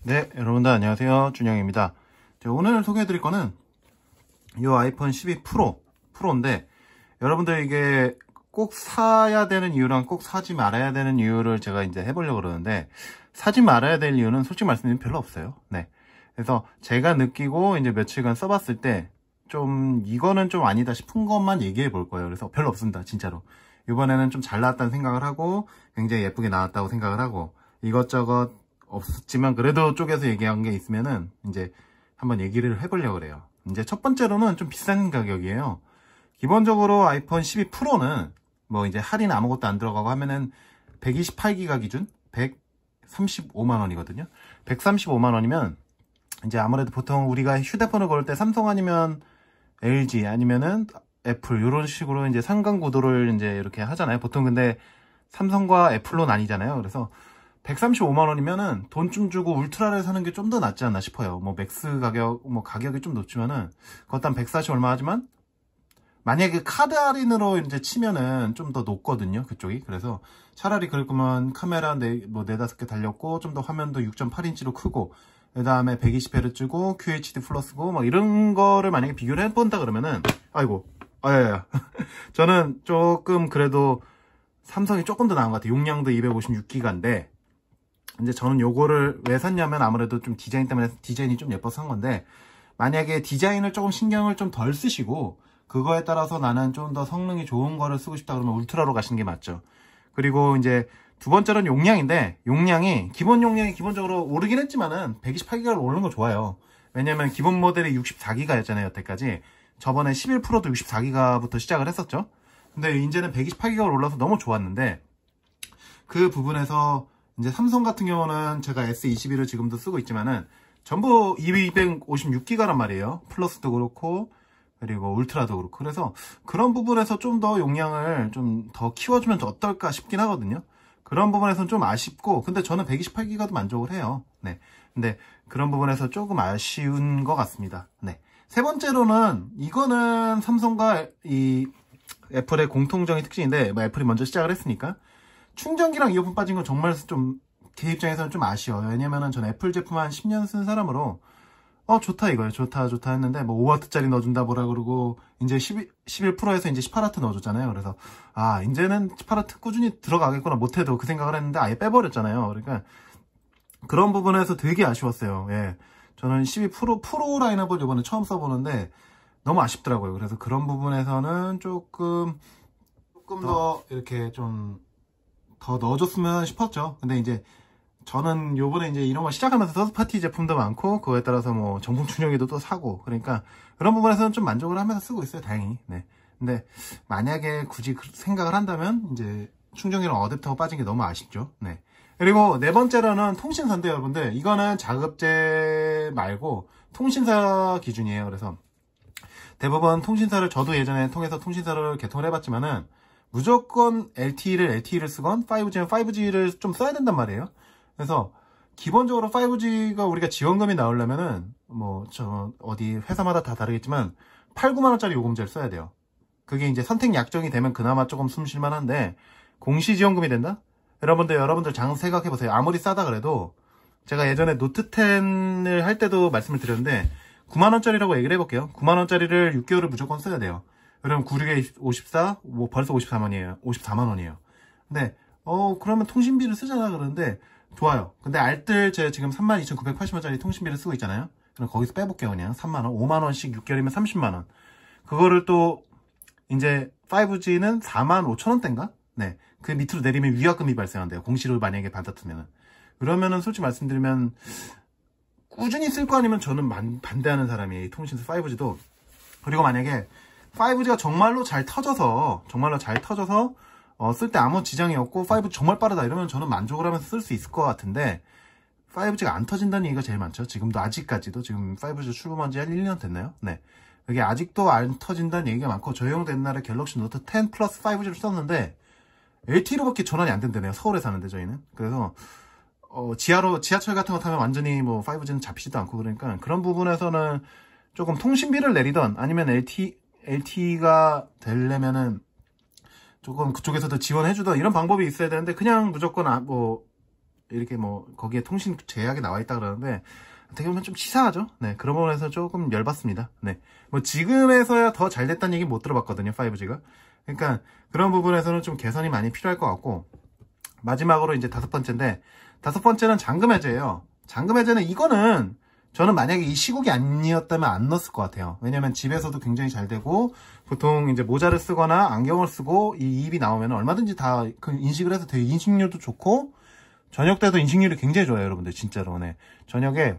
네, 여러분들 안녕하세요. 준영입니다. 오늘 소개해드릴 거는 이 아이폰 12 프로인데 여러분들 이게 꼭 사야 되는 이유랑 꼭 사지 말아야 되는 이유를 제가 이제 해보려고 그러는데, 사지 말아야 될 이유는 솔직히 말씀드리면 별로 없어요. 네. 그래서 제가 느끼고 이제 며칠간 써봤을 때 좀 이거는 좀 아니다 싶은 것만 얘기해 볼 거예요. 그래서 별로 없습니다. 진짜로. 이번에는 좀 잘 나왔다는 생각을 하고 굉장히 예쁘게 나왔다고 생각을 하고, 이것저것 없었지만 그래도 쪽에서 얘기한 게 있으면은 이제 한번 얘기를 해보려고 그래요. 이제 첫 번째로는 좀 비싼 가격이에요. 기본적으로 아이폰 12 프로는 뭐 이제 할인 아무것도 안 들어가고 하면은 128기가 기준 135만 원이거든요. 135만 원이면 이제 아무래도 보통 우리가 휴대폰을 고를 때 삼성 아니면 LG 아니면은 애플 이런 식으로 이제 상관 구도를 이제 이렇게 하잖아요. 보통. 근데 삼성과 애플로 나뉘잖아요. 그래서 135만 원이면은 돈 좀 주고 울트라를 사는 게 좀 더 낫지 않나 싶어요. 뭐 맥스 가격, 뭐 가격이 좀 높지만은 그것도 한 140 얼마 하지만 만약에 카드 할인으로 이제 치면은 좀 더 높거든요, 그쪽이. 그래서 차라리 그럴 거면 카메라 뭐 4-5개 달렸고 좀 더 화면도 6.8인치로 크고 그 다음에 120Hz고 QHD 플러스고 뭐 이런 거를 만약에 비교를 해본다 그러면은 아이고 아야야 저는 조금 그래도 삼성이 조금 더 나은 것 같아요. 용량도 256기가인데 이제 저는 요거를 왜 샀냐면 아무래도 좀 디자인 때문에, 디자인이 좀 예뻐서 산 건데, 만약에 디자인을 조금 신경을 좀 덜 쓰시고 그거에 따라서 나는 좀 더 성능이 좋은 거를 쓰고 싶다 그러면 울트라로 가시는 게 맞죠. 그리고 이제 두 번째는 용량인데, 기본 용량이 기본적으로 오르긴 했지만은 128기가를 오르는 거 좋아요. 왜냐면 기본 모델이 64기가였잖아요, 여태까지. 저번에 11 프로도 64기가부터 시작을 했었죠. 근데 이제는 128기가가 올라서 너무 좋았는데, 그 부분에서 이제 삼성 같은 경우는 제가 S21을 지금도 쓰고 있지만은 전부 256기가란 말이에요. 플러스도 그렇고 그리고 울트라도 그렇고. 그래서 그런 부분에서 좀 더 용량을 좀 더 키워주면 어떨까 싶긴 하거든요. 그런 부분에서는 좀 아쉽고, 근데 저는 128기가도 만족을 해요. 네. 근데 그런 부분에서 조금 아쉬운 것 같습니다. 네. 세 번째로는 이거는 삼성과 이 애플의 공통적인 특징인데, 뭐 애플이 먼저 시작을 했으니까 충전기랑 이어폰 빠진 건 정말 좀 제 입장에서는 좀 아쉬워요. 왜냐면은 전 애플 제품 한 10년 쓴 사람으로 좋다 이거예요. 좋다 했는데 뭐 5W짜리 넣어준다 뭐라 그러고, 이제 11 프로에서 이제 18W 넣어줬잖아요. 그래서 이제는 18W 꾸준히 들어가겠구나, 못해도 그 생각을 했는데 아예 빼버렸잖아요. 그러니까 그런 부분에서 되게 아쉬웠어요. 예. 저는 12 프로 라인업을 이번에 처음 써보는데 너무 아쉽더라고요. 그래서 그런 부분에서는 조금 더 이렇게 좀 더 넣어줬으면 싶었죠. 근데 이제 저는 요번에 이제 이런 거 시작하면서 서드파티 제품도 많고 그거에 따라서 뭐 정품 충전기도 또 사고, 그러니까 그런 부분에서는 좀 만족을 하면서 쓰고 있어요, 다행히. 네. 근데 만약에 굳이 생각을 한다면 이제 충전기랑 어댑터가 빠진 게 너무 아쉽죠. 네. 그리고 네 번째로는 통신사인데, 여러분들 이거는 자급제 말고 통신사 기준이에요. 그래서 대부분 통신사를, 저도 예전에 통해서 통신사를 개통을 해봤지만은 무조건 LTE를 쓰건 5G면 5G를 좀 써야 된단 말이에요. 그래서 기본적으로 5G가 우리가 지원금이 나오려면은 뭐 저 어디 회사마다 다 다르겠지만 8, 9만 원짜리 요금제를 써야 돼요. 그게 이제 선택 약정이 되면 그나마 조금 숨쉴만 한데, 공시 지원금이 된다? 여러분들 장 생각해 보세요. 아무리 싸다 그래도, 제가 예전에 노트 10을 할 때도 말씀을 드렸는데 9만 원짜리라고 얘기를 해볼게요. 9만 원짜리를 6개월을 무조건 써야 돼요. 그럼 96에 54, 뭐 벌써 54만 원이에요. 근데 그러면 통신비를 쓰잖아 그러는데 좋아요. 근데 알뜰 제가 지금 32,980원짜리 통신비를 쓰고 있잖아요. 그럼 거기서 빼볼게요. 그냥 3만 원, 5만 원씩 6개월이면 30만 원. 그거를 또 이제 5G는 4만 5천 원대인가? 네. 그 밑으로 내리면 위약금이 발생한대요. 공시로 만약에 받았으면은. 그러면은 솔직히 말씀드리면 꾸준히 쓸 거 아니면 저는 반대하는 사람이에요. 이 통신사 5G도. 그리고 만약에 5G가 정말로 잘 터져서 쓸 때 아무 지장이 없고 5G 정말 빠르다 이러면 저는 만족을 하면서 쓸 수 있을 것 같은데, 5G가 안 터진다는 얘기가 제일 많죠. 지금도 아직까지도 지금 5G 출범한 지 한 1년 됐나요? 네. 그게 아직도 안 터진다는 얘기가 많고, 저희 형도 옛날에 갤럭시 노트 10 플러스 5G를 썼는데 LTE로밖에 전환이 안 된다네요. 서울에 사는데 저희는. 그래서 지하철 같은 거 타면 완전히 뭐 5G는 잡히지도 않고, 그러니까 그런 부분에서는 조금 통신비를 내리던 아니면 LTE가 되려면은 조금 그쪽에서도 지원해주던 이런 방법이 있어야 되는데, 그냥 무조건 이렇게 뭐 거기에 통신 제약이 나와 있다 그러는데 어떻게 보면 좀 치사하죠. 네, 그런 부분에서 조금 열받습니다. 네, 뭐 지금에서야 더 잘 됐다는 얘기 못 들어봤거든요, 5G가. 그러니까 그런 부분에서는 좀 개선이 많이 필요할 것 같고, 마지막으로 이제 다섯 번째는 잠금 해제예요. 잠금 해제는 이거는 저는 만약에 이 시국이 아니었다면 안 넣었을 것 같아요. 왜냐면 집에서도 굉장히 잘 되고, 보통 이제 모자를 쓰거나 안경을 쓰고 이 입이 나오면 얼마든지 다 그 인식을 해서 되게 인식률도 좋고, 저녁 때도 인식률이 굉장히 좋아요, 여러분들. 진짜로. 네. 저녁에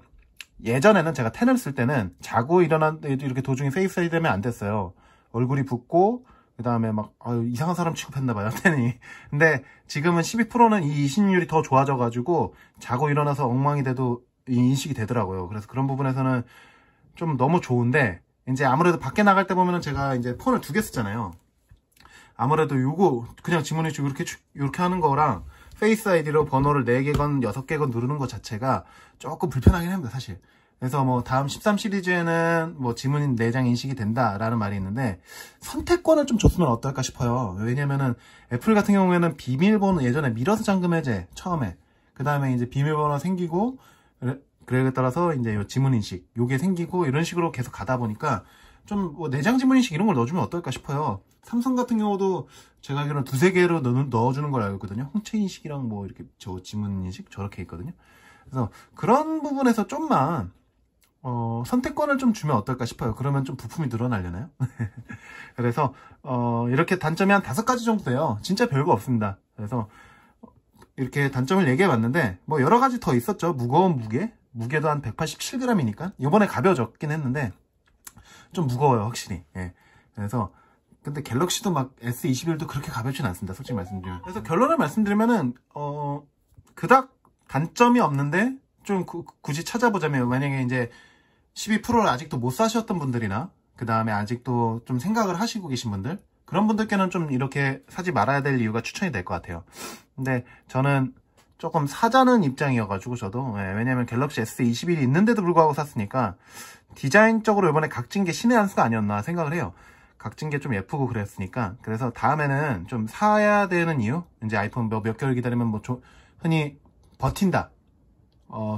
예전에는 제가 텐을 쓸 때는 자고 일어났는데도 이렇게 도중에 페이스 아이디 되면 안 됐어요. 얼굴이 붓고, 그 다음에 막 이상한 사람 취급했나봐요, 텐이. 근데 지금은 12%는 이 인식률이 더 좋아져가지고 자고 일어나서 엉망이 돼도 인식이 되더라고요. 그래서 그런 부분에서는 좀 너무 좋은데, 이제 아무래도 밖에 나갈 때 보면은 제가 이제 폰을 2개 쓰잖아요. 아무래도 요거 그냥 지문인식 이렇게 하는 거랑 페이스 아이디로 번호를 4개건 6개건 누르는 것 자체가 조금 불편하긴 합니다, 사실. 그래서 뭐 다음 13 시리즈에는 뭐 지문 내장 인식이 된다라는 말이 있는데, 선택권을 좀 줬으면 어떨까 싶어요. 왜냐면은 애플 같은 경우에는 비밀번호, 예전에 밀어서 잠금 해제 처음에, 그 다음에 이제 비밀번호 생기고, 그에 따라서 이제 요 지문 인식 요게 생기고 이런 식으로 계속 가다 보니까 좀 뭐 내장 지문 인식 이런 걸 넣어주면 어떨까 싶어요. 삼성 같은 경우도 제가 알기로는 2-3개로 넣어주는 걸 알고 있거든요. 홍채 인식이랑 뭐 이렇게 저 지문 인식 저렇게 있거든요. 그래서 그런 부분에서 좀만 선택권을 좀 주면 어떨까 싶어요. 그러면 좀 부품이 늘어나려나요? 그래서 이렇게 단점이 한 5가지 정도 돼요. 진짜 별거 없습니다. 그래서 이렇게 단점을 얘기해 봤는데, 뭐 여러 가지 더 있었죠. 무거운 무게도 한 187g이니까 이번에 가벼워졌긴 했는데 좀 무거워요, 확실히. 예. 그래서 근데 갤럭시도 막 S21도 그렇게 가볍진 않습니다, 솔직히 말씀드리면. 그래서 결론을 말씀드리면은 그닥 단점이 없는데, 좀 굳이 찾아보자면, 만약에 이제 12%를 아직도 못 사셨던 분들이나, 그 다음에 아직도 좀 생각을 하시고 계신 분들, 그런 분들께는 좀 이렇게 사지 말아야 될 이유가 추천이 될 것 같아요. 근데 저는 조금 사자는 입장이어가지고, 저도. 왜냐면 갤럭시 S21이 있는데도 불구하고 샀으니까 디자인적으로 이번에 각진 게 신의 한 수가 아니었나 생각을 해요. 각진 게 좀 예쁘고 그랬으니까. 그래서 다음에는 좀 사야 되는 이유, 이제 아이폰 몇 개월 기다리면 뭐 흔히 버틴다,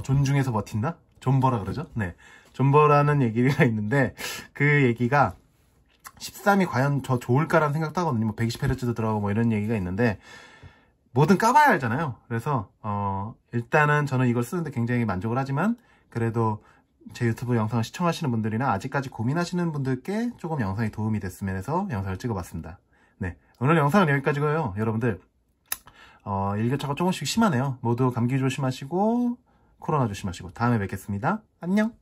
존중해서 버틴다, 존버라 그러죠. 네, 존버라는 얘기가 있는데, 그 얘기가 13이 과연 더 좋을까라는 생각도 하거든요. 뭐 120Hz도 들어가고 뭐 이런 얘기가 있는데, 뭐든 까봐야 알잖아요. 그래서 일단은 저는 이걸 쓰는데 굉장히 만족을 하지만, 그래도 제 유튜브 영상을 시청하시는 분들이나 아직까지 고민하시는 분들께 조금 영상이 도움이 됐으면 해서 영상을 찍어봤습니다. 네, 오늘 영상은 여기까지고요. 여러분들 일교차가 조금씩 심하네요. 모두 감기 조심하시고 코로나 조심하시고 다음에 뵙겠습니다. 안녕.